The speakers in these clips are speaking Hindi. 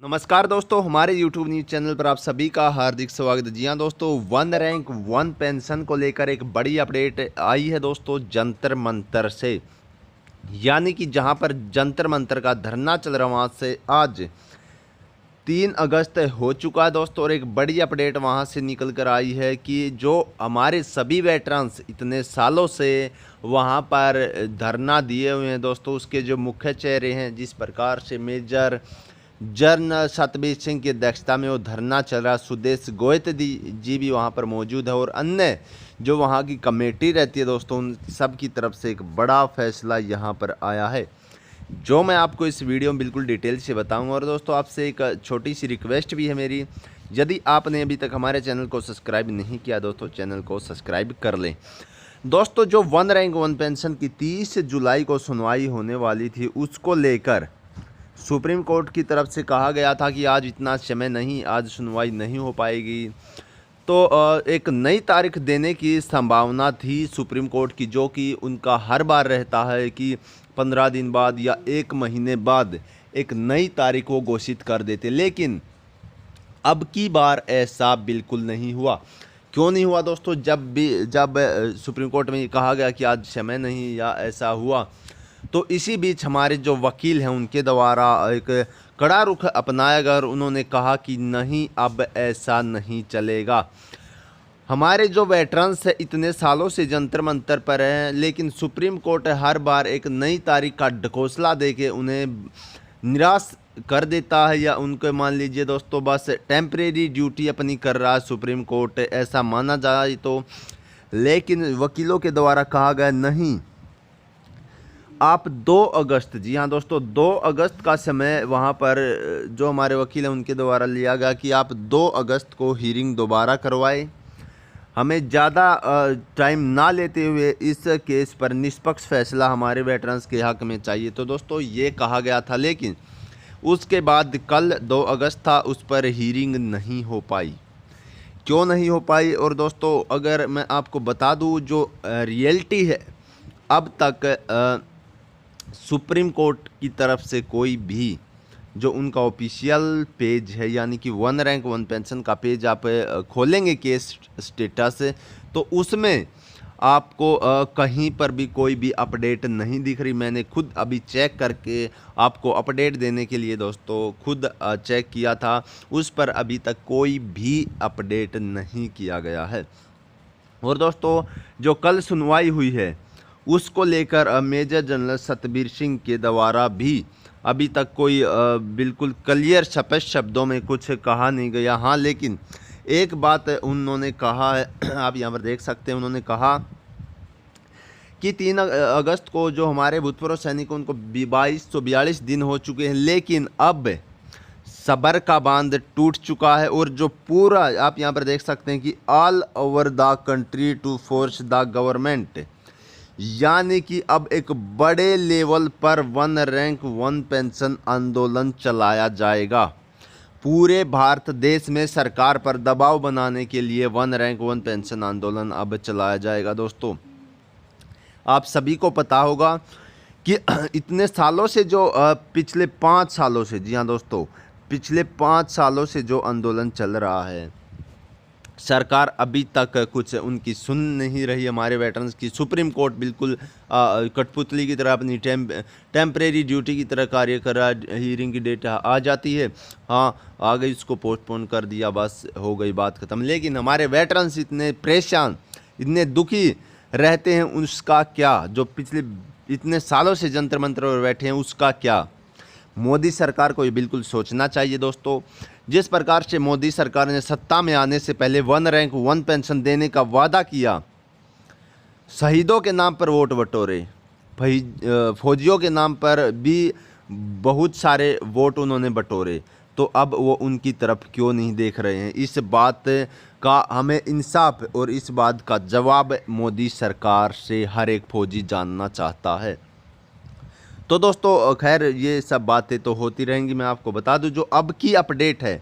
नमस्कार दोस्तों, हमारे YouTube न्यूज़ चैनल पर आप सभी का हार्दिक स्वागत है। जी हाँ दोस्तों, वन रैंक वन पेंशन को लेकर एक बड़ी अपडेट आई है दोस्तों जंतर मंतर से। यानी कि जहां पर जंतर मंतर का धरना चल रहा वहां से आज 3 अगस्त हो चुका है दोस्तों, और एक बड़ी अपडेट वहां से निकल कर आई है कि जो हमारे सभी वेटरन्स इतने सालों से वहां पर धरना दिए हुए हैं दोस्तों, उसके जो मुख्य चेहरे हैं, जिस प्रकार से मेजर जनरल सतबीर सिंह की अध्यक्षता में वो धरना चल रहा, सुदेश गोयत जी भी वहाँ पर मौजूद है और अन्य जो वहाँ की कमेटी रहती है दोस्तों, उन सब की तरफ से एक बड़ा फैसला यहाँ पर आया है, जो मैं आपको इस वीडियो में बिल्कुल डिटेल से बताऊंगा। और दोस्तों आपसे एक छोटी सी रिक्वेस्ट भी है मेरी, यदि आपने अभी तक हमारे चैनल को सब्सक्राइब नहीं किया दोस्तों, चैनल को सब्सक्राइब कर लें। दोस्तों जो वन रैंक वन पेंशन की 30 जुलाई को सुनवाई होने वाली थी, उसको लेकर सुप्रीम कोर्ट की तरफ से कहा गया था कि आज इतना समय नहीं, आज सुनवाई नहीं हो पाएगी। तो एक नई तारीख देने की संभावना थी सुप्रीम कोर्ट की, जो कि उनका हर बार रहता है कि 15 दिन बाद या 1 महीने बाद एक नई तारीख वो घोषित कर देते। लेकिन अब की बार ऐसा बिल्कुल नहीं हुआ। क्यों नहीं हुआ दोस्तों? जब सुप्रीम कोर्ट में ये कहा गया कि आज समय नहीं या ऐसा हुआ, तो इसी बीच हमारे जो वकील हैं उनके द्वारा एक कड़ा रुख अपनाया गया और उन्होंने कहा कि नहीं, अब ऐसा नहीं चलेगा। हमारे जो वेटरन्स हैं इतने सालों से जंतर मंतर पर हैं, लेकिन सुप्रीम कोर्ट हर बार एक नई तारीख का ढकोसला देके उन्हें निराश कर देता है, या उनको मान लीजिए दोस्तों बस टेम्परेरी ड्यूटी अपनी कर रहा है सुप्रीम कोर्ट, ऐसा माना जाए तो। लेकिन वकीलों के द्वारा कहा गया नहीं, आप 2 अगस्त, जी हाँ दोस्तों 2 अगस्त का समय वहाँ पर जो हमारे वकील हैं उनके द्वारा लिया गया कि आप 2 अगस्त को हीरिंग दोबारा करवाएं। हमें ज़्यादा टाइम ना लेते हुए इस केस पर निष्पक्ष फैसला हमारे वेटरन्स के हक़ में चाहिए, तो दोस्तों ये कहा गया था। लेकिन उसके बाद कल 2 अगस्त था, उस पर हीरिंग नहीं हो पाई। क्यों नहीं हो पाई? और दोस्तों अगर मैं आपको बता दूँ जो रियलिटी है, अब तक सुप्रीम कोर्ट की तरफ से कोई भी जो उनका ऑफिशियल पेज है, यानी कि वन रैंक वन पेंशन का पेज आप खोलेंगे केस स्टेटस, तो उसमें आपको कहीं पर भी कोई भी अपडेट नहीं दिख रही। मैंने खुद अभी चेक करके आपको अपडेट देने के लिए दोस्तों खुद चेक किया था, उस पर अभी तक कोई भी अपडेट नहीं किया गया है। और दोस्तों जो कल सुनवाई हुई है उसको लेकर मेजर जनरल सतबीर सिंह के द्वारा भी अभी तक कोई बिल्कुल क्लियर स्पष्ट शब्दों में कुछ कहा नहीं गया। हाँ, लेकिन एक बात उन्होंने कहा है, आप यहाँ पर देख सकते हैं, उन्होंने कहा कि 3 अगस्त को जो हमारे भूतपूर्व सैनिक उनको 2242 दिन हो चुके हैं, लेकिन अब सबर का बांध टूट चुका है। और जो पूरा आप यहाँ पर देख सकते हैं कि all over the country to force the government, यानी कि अब एक बड़े लेवल पर वन रैंक वन पेंशन आंदोलन चलाया जाएगा। पूरे भारत देश में सरकार पर दबाव बनाने के लिए वन रैंक वन पेंशन आंदोलन अब चलाया जाएगा। दोस्तों आप सभी को पता होगा कि इतने सालों से जो पिछले 5 सालों से, जी हाँ दोस्तों, पिछले 5 सालों से जो आंदोलन चल रहा है, सरकार अभी तक कुछ उनकी सुन नहीं रही, हमारे वेटरन्स की। सुप्रीम कोर्ट बिल्कुल कठपुतली की तरह अपनी टेम्परेरी ड्यूटी की तरह कार्य कर रहा है। हीरिंग की डेट आ जाती है, हाँ आ गई, उसको पोस्टपोन कर दिया, बस हो गई बात ख़त्म। लेकिन हमारे वेटरन्स इतने परेशान, इतने दुखी रहते हैं, उसका क्या? जो पिछले इतने सालों से जंतर मंतर पर बैठे हैं, उसका क्या? मोदी सरकार को ये बिल्कुल सोचना चाहिए दोस्तों। जिस प्रकार से मोदी सरकार ने सत्ता में आने से पहले वन रैंक वन पेंशन देने का वादा किया, शहीदों के नाम पर वोट बटोरे, फौजियों के नाम पर भी बहुत सारे वोट उन्होंने बटोरे, तो अब वो उनकी तरफ क्यों नहीं देख रहे हैं? इस बात का हमें इंसाफ और इस बात का जवाब मोदी सरकार से हर एक फौजी जानना चाहता है। तो दोस्तों खैर ये सब बातें तो होती रहेंगी। मैं आपको बता दूं जो अब की अपडेट है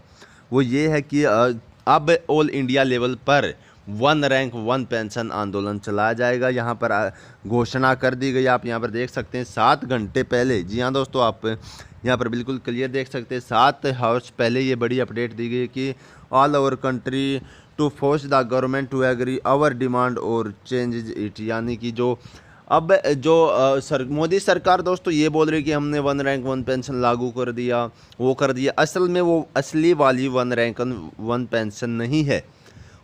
वो ये है कि अब ऑल इंडिया लेवल पर वन रैंक वन पेंशन आंदोलन चलाया जाएगा। यहाँ पर घोषणा कर दी गई, आप यहाँ पर देख सकते हैं 7 घंटे पहले। जी हाँ दोस्तों, आप यहाँ पर बिल्कुल क्लियर देख सकते हैं 7 आवर्स पहले ये बड़ी अपडेट दी गई कि all over country to force the government to agree our demand और चेंज इट। यानी कि जो अब जो मोदी सरकार दोस्तों ये बोल रही है कि हमने वन रैंक वन पेंशन लागू कर दिया, वो कर दिया। असल में वो असली वाली वन रैंक वन पेंशन नहीं है,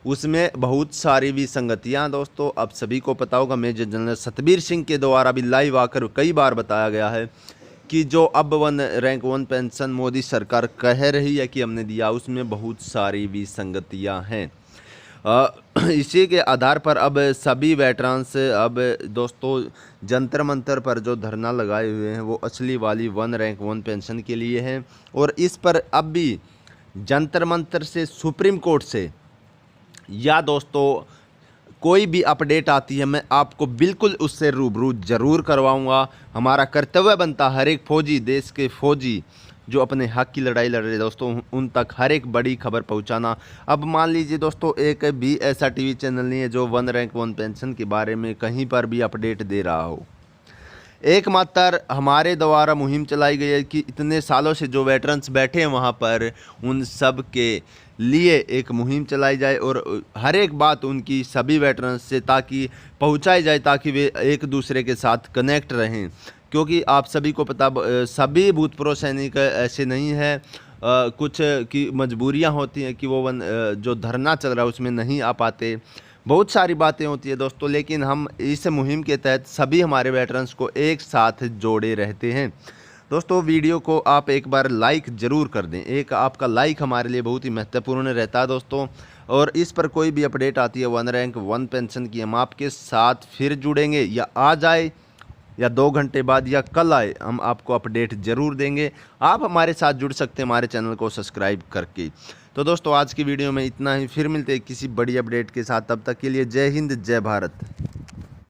उसमें बहुत सारी विसंगतियाँ दोस्तों अब सभी को पता होगा। मेजर जनरल सतबीर सिंह के द्वारा भी लाइव आकर कई बार बताया गया है कि जो अब one rank one pension Modi सरकार कह रही है कि हमने दिया, उसमें बहुत सारी विसंगतियाँ हैं। इसी के आधार पर अब सभी वेटरन्स अब दोस्तों जंतर मंतर पर जो धरना लगाए हुए हैं वो असली वाली वन रैंक वन पेंशन के लिए हैं। और इस पर अब भी जंतर मंतर से, सुप्रीम कोर्ट से या दोस्तों कोई भी अपडेट आती है मैं आपको बिल्कुल उससे रूबरू ज़रूर करवाऊंगा। हमारा कर्तव्य बनता हर एक फौजी, देश के फौजी जो अपने हक की लड़ाई लड़ रहे दोस्तों, उन तक हर एक बड़ी खबर पहुंचाना। अब मान लीजिए दोस्तों एक भी ऐसा टीवी चैनल नहीं है जो वन रैंक वन पेंशन के बारे में कहीं पर भी अपडेट दे रहा हो। एकमात्र हमारे द्वारा मुहिम चलाई गई है कि इतने सालों से जो वेटरन्स बैठे हैं वहाँ पर, उन सब के लिए एक मुहिम चलाई जाए और हर एक बात उनकी सभी वेटरन्स से ताकि पहुँचाई जाए, ताकि वे एक दूसरे के साथ कनेक्ट रहें। क्योंकि आप सभी को पता, सभी भूतपूर्व सैनिक ऐसे नहीं हैं, कुछ की मजबूरियां होती हैं कि वो जो धरना चल रहा है उसमें नहीं आ पाते। बहुत सारी बातें होती है दोस्तों, लेकिन हम इस मुहिम के तहत सभी हमारे वेटरन्स को एक साथ जोड़े रहते हैं। दोस्तों वीडियो को आप एक बार लाइक ज़रूर कर दें, एक आपका लाइक हमारे लिए बहुत ही महत्वपूर्ण रहता है दोस्तों। और इस पर कोई भी अपडेट आती है वन रैंक वन पेंशन की, हम आपके साथ फिर जुड़ेंगे, या आ जाए या 2 घंटे बाद या कल आए, हम आपको अपडेट ज़रूर देंगे। आप हमारे साथ जुड़ सकते हैं हमारे चैनल को सब्सक्राइब करके। तो दोस्तों आज की वीडियो में इतना ही, फिर मिलते हैं किसी बड़ी अपडेट के साथ। तब तक के लिए जय हिंद, जय भारत।